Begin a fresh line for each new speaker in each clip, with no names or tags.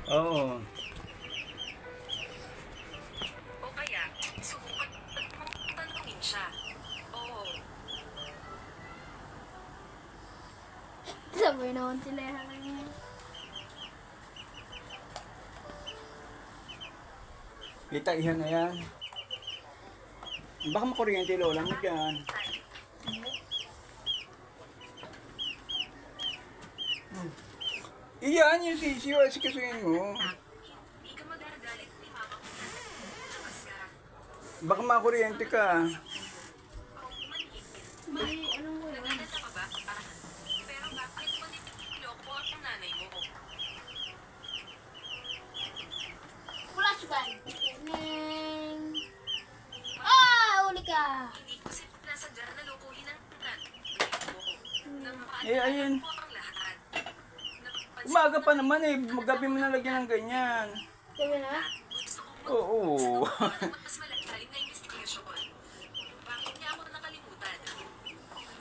Oo.
O kaya, subukan mong tanungin siya. Oo.
Sabay naman sila yung
Kita iyan na yan. Baka makuryente lola mo dyan. Iyan yung sisiyo, asikasuhin mo.
Hindi ka magagalit ni Mama kung labas ka.
Baka makuryente ka.
Manhid.
may anong ko yun.
Nagdadala ka ba? Pero bakit mo niloko ang nanay mo?
Flashbang. Neng. Ah! Uli ka!
Hindi ko sinasadya na lokohin ang nanay mo.
Eh, ayun.
Mo ang lahat. Napansin
Umaga pa naman eh. Magabi mo nalagyan ng ganyan.
Sabi na?
gusto ko
Oo.
mas malalim na investigasyon. Bakit niya ako nakalimutan?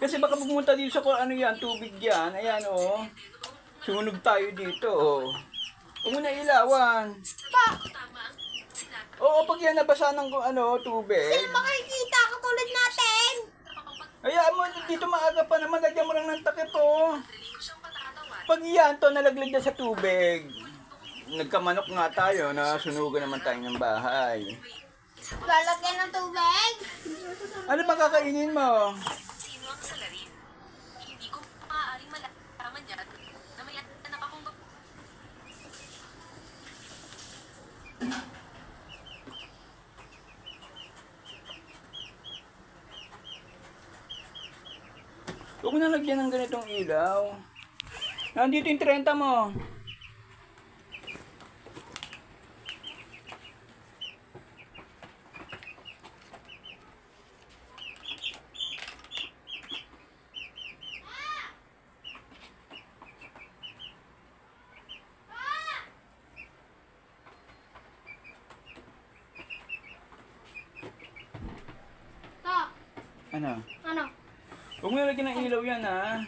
Kasi baka pumunta dito sa ano yan, tubig yan. Ayan oh. Sunog tayo dito oh. Huwag mo na ilawan.
Pa!
Tama ang sinabi.
Oo, pag yan nabasa ng tubig.
Makikita katulad natin!
Hayaan mo, dito maaga pa naman. Lagyan mo lang ng takip oh.
Dali ko siyang patatawan.
Pag yan to nalaglag na sa tubig. Nagkamanok nga tayo na sunugan naman tayo ng bahay.
Lalagyan ng tubig?
Ano ba kakainin mo?
Sino ang salarin? Hindi ko maaaring malaman yan na may anak akong
Huwag mo na lagyan ng ganitong ilaw. Nandito yung 30 mo.
Ta!
Ano?
Ano?
Huwag mo na lagyan ng ilaw yan ha.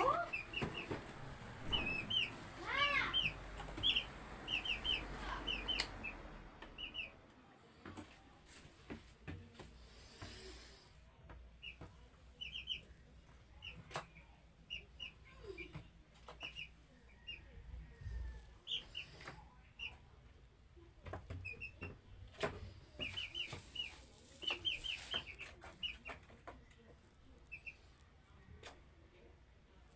What?